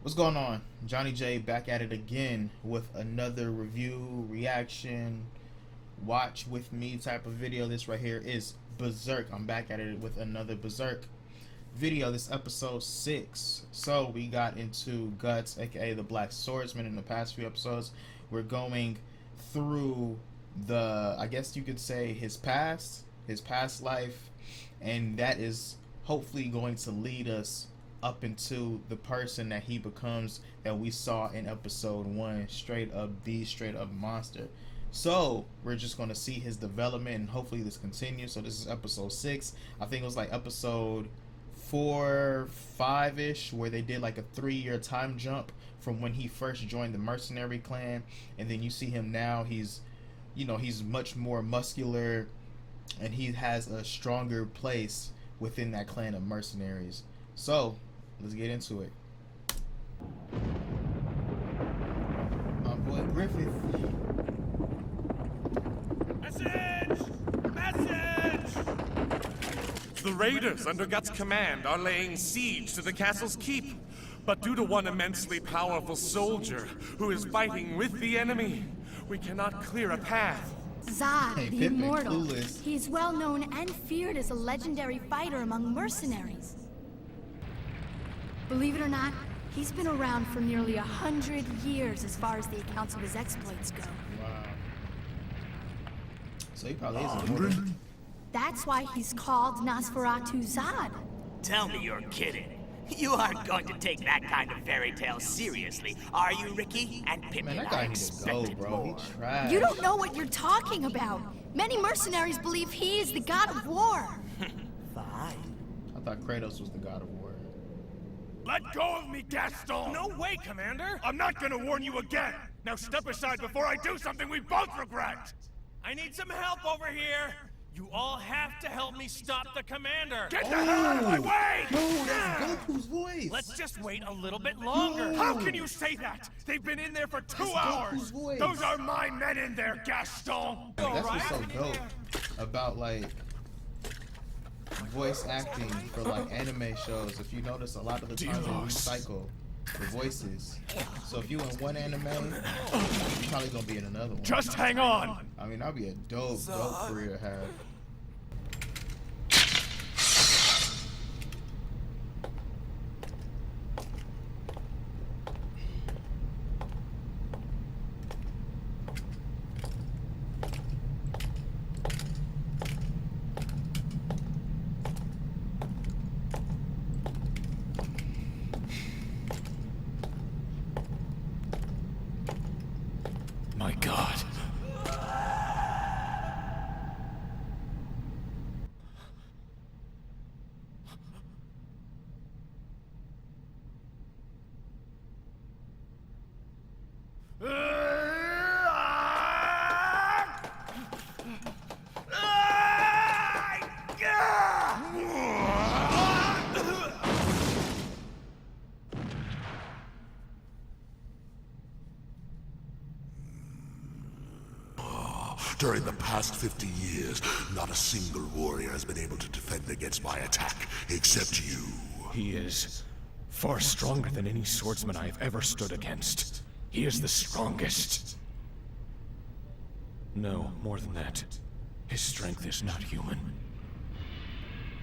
What's going on? Johnny J back at it again with another review, reaction, watch with me type of video. This right here is Berserk. I'm back at it with another Berserk video. This episode 6. So we got into Guts, aka the Black Swordsman, in the past few episodes. We're going through the, I guess you could say, his past life, and that is hopefully going to lead us up into the person that he becomes, that we saw in episode 1, straight up beast, straight up monster. So we're just going to see his development, and hopefully this continues. So this is episode 6. I think it was like episode 4, 5-ish, where they did like a 3-year time jump from when he first joined the mercenary clan, and then you see him now. He's, you know, he's much more muscular, and he has a stronger place within that clan of mercenaries. So let's get into it. My boy Griffith. Message! Message! The raiders under Guts' command are laying siege to the castle's keep. But due to one immensely powerful soldier who is fighting with the enemy, we cannot clear a path. Zod, Hey, the Pippin, Immortal. clueless. He is well known and feared as a legendary fighter among mercenaries. Believe it or not, he's been around for nearly 100 years as far as the accounts of his exploits go. Wow. So he probably is immortal. That's why he's called Nosferatu Zod. Tell me you're kidding. You aren't going to take that kind of fairy tale seriously, are you, Ricky? And Pippin, Man, that guy I needs to go, expected bro. more. He trash. You don't know what you're talking about. Many mercenaries believe he is the god of war. Fine. I thought Kratos was the god of war. Let go of me, Gaston! No way, Commander! I'm not gonna warn you again! Now step aside before I do something we both regret! I need some help over here! You all have to help me stop the Commander! Get the hell out of my way! Bro, that's Goku's voice. Let's just wait a little bit longer! No. How can you say that? They've been in there for 2 That's hours! Goku's voice. Those are my men in there, Gaston! That's what's so dope about like voice acting for like anime shows. If you notice, a lot of the time they recycle the voices. So if you in one anime, you're probably gonna be in another one. Just hang on! I mean, that'd be a dope career to have. My God. During the past 50 years, not a single warrior has been able to defend against my attack, except you. He is far stronger than any swordsman I have ever stood against. He is the strongest. No, more than that. His strength is not human.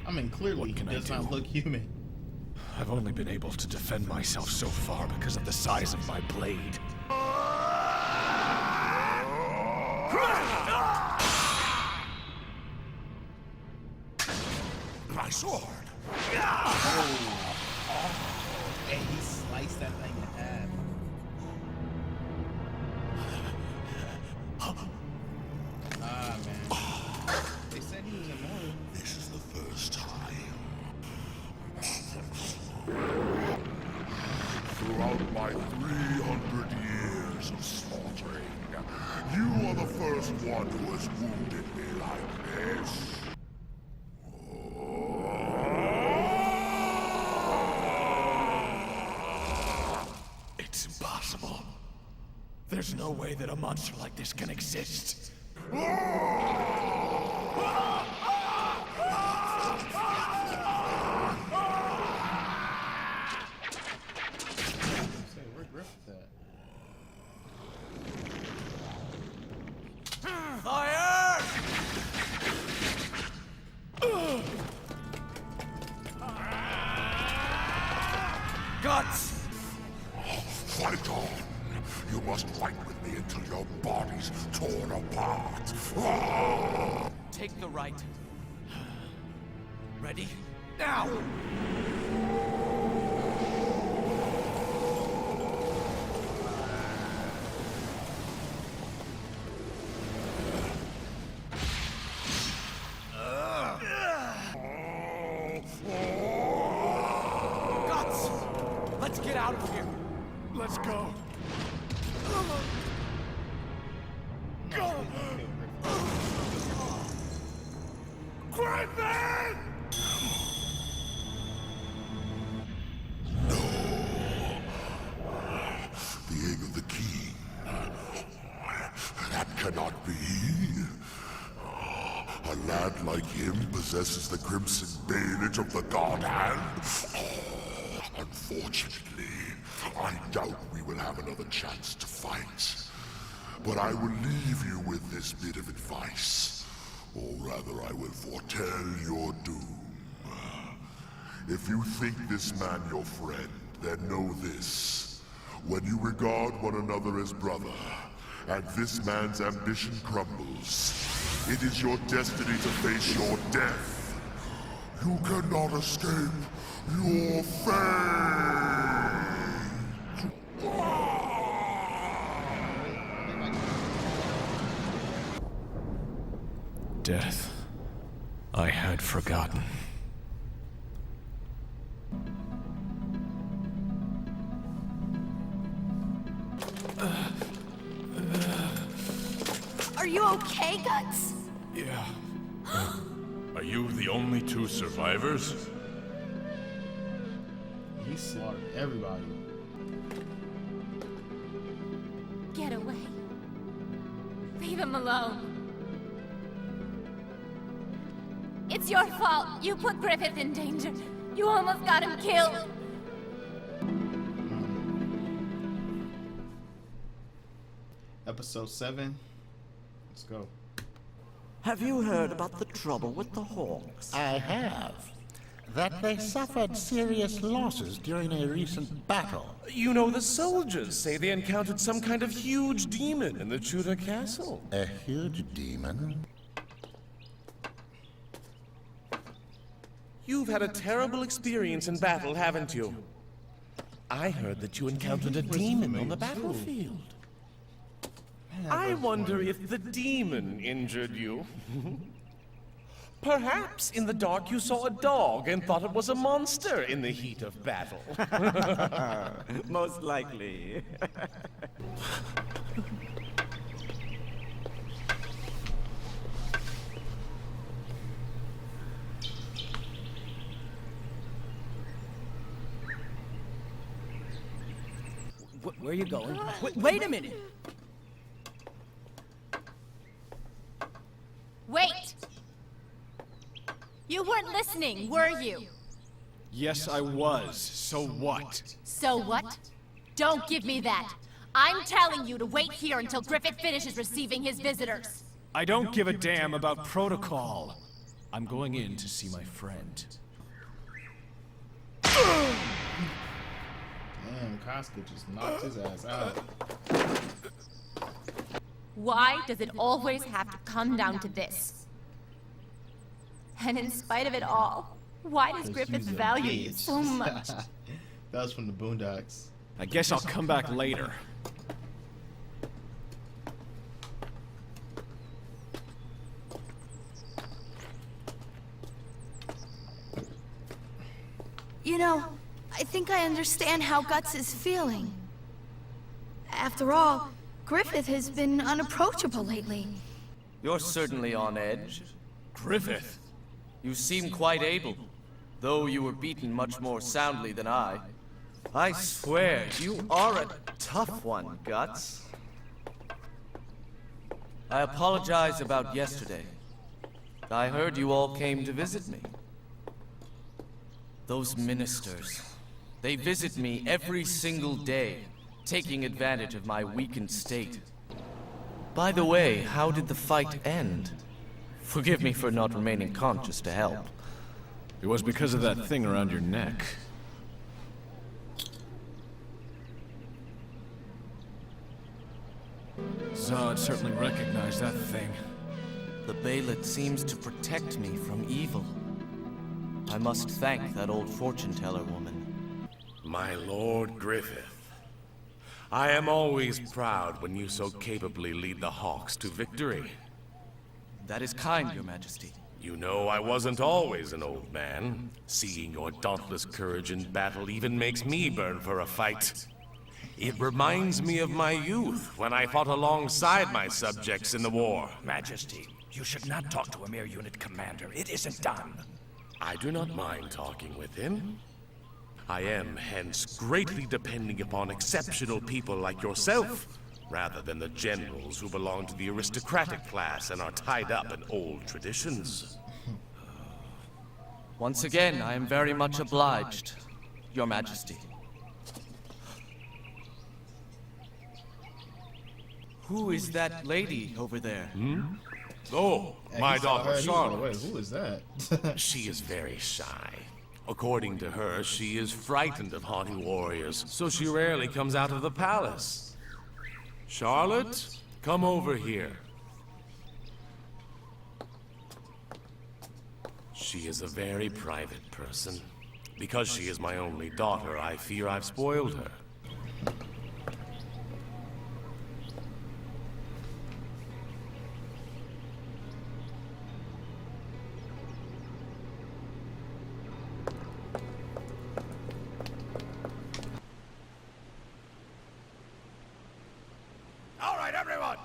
I mean, clearly What he can I does not do? look human. I've only been able to defend myself so far because of the size of my blade. My sword! And he sliced that thing in half. Ah, man. They said he was immortal. This is the first time. Throughout my 300 years of slaughtering, you are the first one who has wounded me like this. It's impossible. There's no way that a monster like this can exist. Guts! Fight on! You must fight with me until your body's torn apart. Ah! Take the right. Ready? Now! Guts! Let's get out of here. Let's go. Griffin! No. The egg of the king. That cannot be. A lad like him possesses the crimson bayonet of the God Hand. Unfortunately, I doubt we will have another chance to fight. But I will leave you with this bit of advice. Or rather, I will foretell your doom. If you think this man your friend, then know this. When you regard one another as brother, and this man's ambition crumbles, it is your destiny to face your death. You cannot escape your fate! Death. I had forgotten. Are you okay, Guts? Yeah. Are you the only two survivors? He slaughtered everybody. Get away. Leave him alone. It's your fault. You put Griffith in danger. You almost got him killed. Episode 7. Let's go. Have you heard about the trouble with the Hawks? I have. That they suffered serious losses during a recent battle. You know, the soldiers say they encountered some kind of huge demon in the Tudor castle. A huge demon? You've had a terrible experience in battle, haven't you? I heard that you encountered a demon on the battlefield. I wonder if the demon injured you. Perhaps in the dark you saw a dog and thought it was a monster in the heat of battle. Most likely. Where are you going? Wait a minute! Wait! You weren't listening, were you? Yes, I was. So what? So what? Don't give me that. I'm telling you to wait here until Griffith finishes receiving his visitors. I don't give a damn about protocol. I'm going in to see my friend. Damn, Casca just knocked his ass out. Why does it always have to come down to this? And in spite of it all, why does Griffith value you so much? That was from the Boondocks. I guess I'll come back later. You know, I think I understand how Guts is feeling. After all, Griffith has been unapproachable lately. You're certainly on edge. Griffith? You seem quite able, though you were beaten much more soundly than I. I swear, you are a tough one, Guts. I apologize about yesterday. I heard you all came to visit me. Those ministers, they visit me every single day, taking advantage of my weakened state. By the way, how did the fight end? Forgive me for not remaining conscious to help. It was because of that thing around your neck. Zod certainly recognized that thing. The Baylot seems to protect me from evil. I must thank that old fortune-teller woman. My Lord Griffith, I am always proud when you so capably lead the Hawks to victory. That is kind, Your Majesty. You know I wasn't always an old man. Seeing your dauntless courage in battle even makes me burn for a fight. It reminds me of my youth, when I fought alongside my subjects in the war. Majesty, you should not talk to a mere unit commander. It isn't done. I do not mind talking with him. I am, hence, greatly depending upon exceptional people like yourself, rather than the generals who belong to the aristocratic class and are tied up in old traditions. Once again, I am very much obliged, Your Majesty. Who is that lady over there? Oh, my daughter Charlotte. Wait, who is that? She is very shy. According to her, she is frightened of haughty warriors, so she rarely comes out of the palace. Charlotte, come over here. She is a very private person. Because she is my only daughter, I fear I've spoiled her. All right, everyone.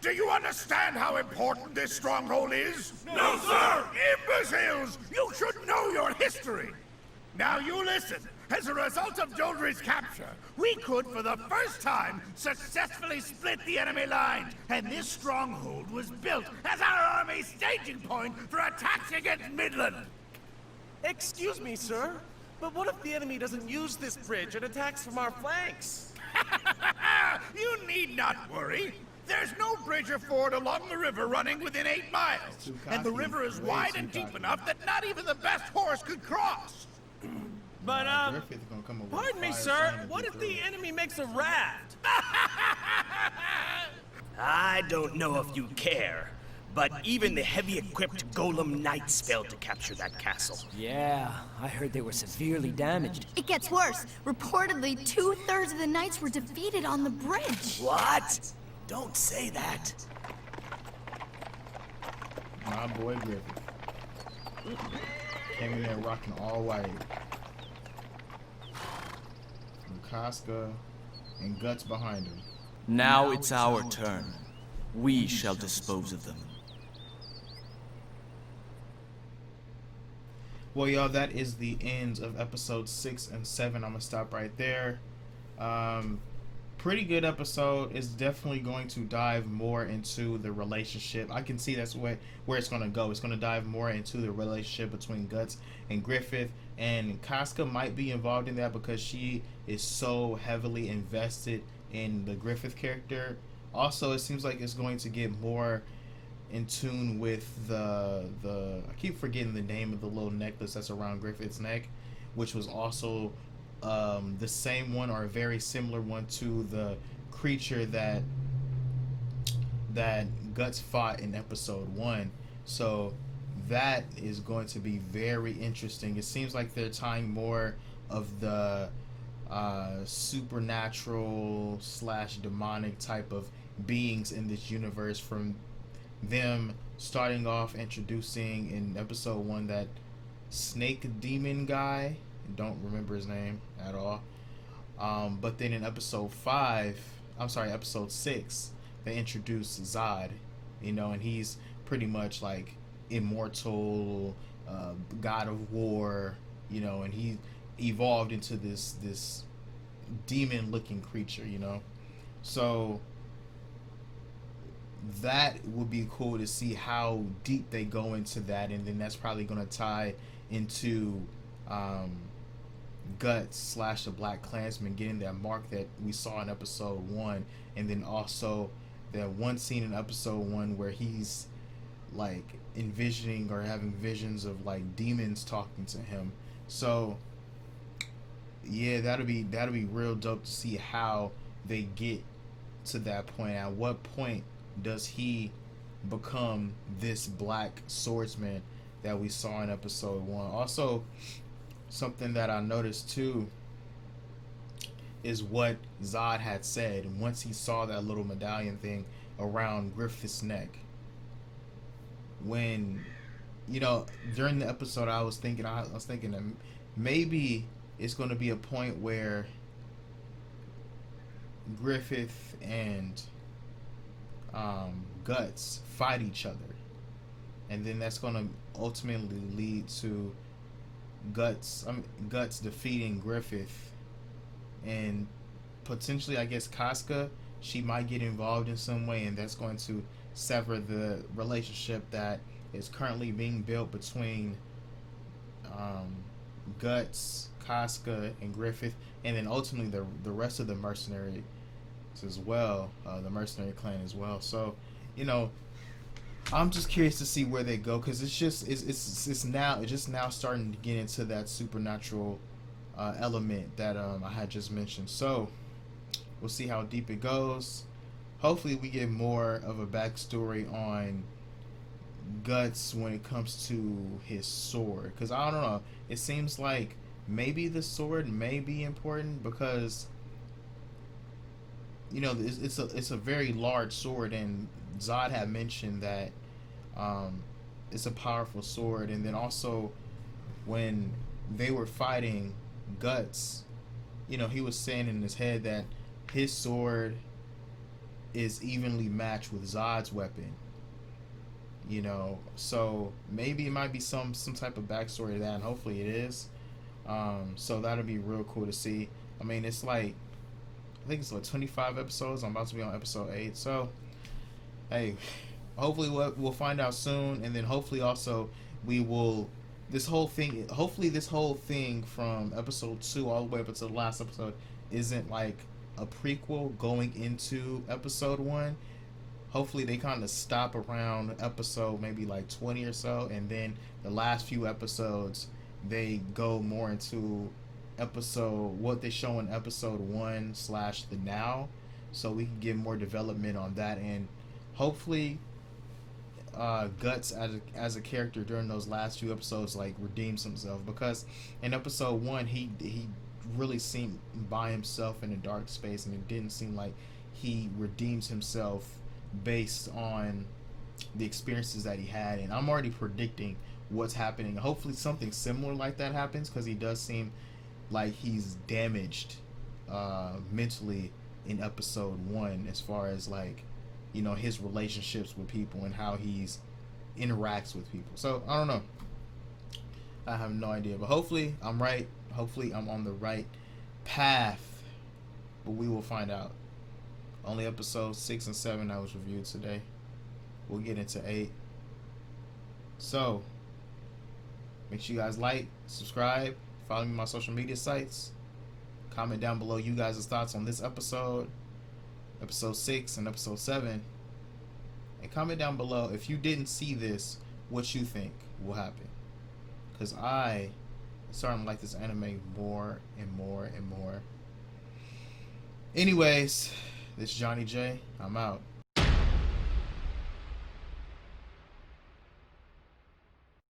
Do you understand how important this stronghold is? No, sir! Imbeciles! You should know your history! Now you listen. As a result of Doldry's capture, we could, for the first time, successfully split the enemy lines, and this stronghold was built as our army's staging point for attacks against Midland. Excuse me, sir, but what if the enemy doesn't use this bridge and attacks from our flanks? You need not worry. There's no bridge or ford along the river running within 8 miles. And the river is wide and deep enough that not even the best horse could cross. But, pardon me, sir, what if the enemy makes a raft? I don't know if you care, but even the heavy-equipped Golem Knights failed to capture that castle. Yeah, I heard they were severely damaged. It gets worse. Reportedly, 2/3 of the knights were defeated on the bridge. What? Don't say that. My boy Griffith. Came in there rocking all white. Casca and Guts behind him. Now it's our turn. We shall dispose of them. Well, y'all, that is the ends of episodes 6 and 7. I'm gonna stop right there. Pretty good episode. It's definitely going to dive more into the relationship. I can see that's where it's going to go. It's going to dive more into the relationship between Guts and Griffith, and Casca might be involved in that because she is so heavily invested in the Griffith character. Also, it seems like it's going to get more in tune with the I keep forgetting the name of the little necklace that's around Griffith's neck, which was also the same one or a very similar one to the creature that Guts fought in episode 1. So that is going to be very interesting. It seems like they're tying more of the supernatural / demonic type of beings in this universe, from them starting off introducing in episode 1 that snake demon guy. Don't remember his name at all. But then in episode 6, they introduced Zod, and he's pretty much like immortal, god of war, and he evolved into this demon looking creature, so that would be cool to see how deep they go into that, and then that's probably going to tie into Guts / the Black Klansman getting that mark that we saw in episode 1, and then also that one scene in episode 1 where he's like envisioning or having visions of like demons talking to him. So yeah, that'll be real dope to see how they get to that point? At what point does he become this black swordsman that we saw in episode 1? Also, something that I noticed too is what Zod had said once he saw that little medallion thing around Griffith's neck. When, you know, during the episode, I was thinking that maybe it's going to be a point where Griffith and Guts fight each other, and then that's going to ultimately lead to Guts defeating Griffith, and potentially, I guess, Casca, she might get involved in some way, and that's going to sever the relationship that is currently being built between Guts, Casca, and Griffith, and then ultimately the rest of the mercenaries as well, the mercenary clan as well. So, you know, I'm just curious to see where they go, because it's just now starting to get into that supernatural element that I had just mentioned. So we'll see how deep it goes. Hopefully we get more of a backstory on Guts when it comes to his sword, because I don't know, it seems like maybe the sword may be important, because, you know, it's a very large sword, and Zod had mentioned that it's a powerful sword. And then also when they were fighting Guts, you know, he was saying in his head that his sword is evenly matched with Zod's weapon, you know, so maybe it might be some type of backstory to that, and hopefully it is. So that'll be real cool to see. I mean, it's like, I think it's like 25 episodes. I'm about to be on episode 8, so hey, hopefully we'll find out soon. And then hopefully also we will, hopefully this whole thing from episode 2 all the way up until the last episode isn't like a prequel going into episode 1. Hopefully they kind of stop around episode maybe like 20 or so, and then the last few episodes they go more into what they show in episode 1 / the now, so we can get more development on that. And hopefully Guts as a character during those last few episodes like redeems himself, because in episode 1 he really seemed by himself in a dark space, and it didn't seem like he redeems himself based on the experiences that he had. And I'm already predicting what's happening. Hopefully something similar like that happens, because he does seem like he's damaged mentally in episode 1, as far as like, you know, his relationships with people and how he's interacts with people. So I don't know, I have no idea, but hopefully I'm right. Hopefully I'm on the right path, but we will find out. Only episodes 6 and 7 that was reviewed today. We'll get into 8. So make sure you guys like, subscribe, follow me on my social media sites. Comment down below you guys' thoughts on this episode 6 and episode 7. And comment down below if you didn't see this, what you think will happen. Because I am starting to like this anime more and more and more. Anyways, this is Jonny J. I'm out.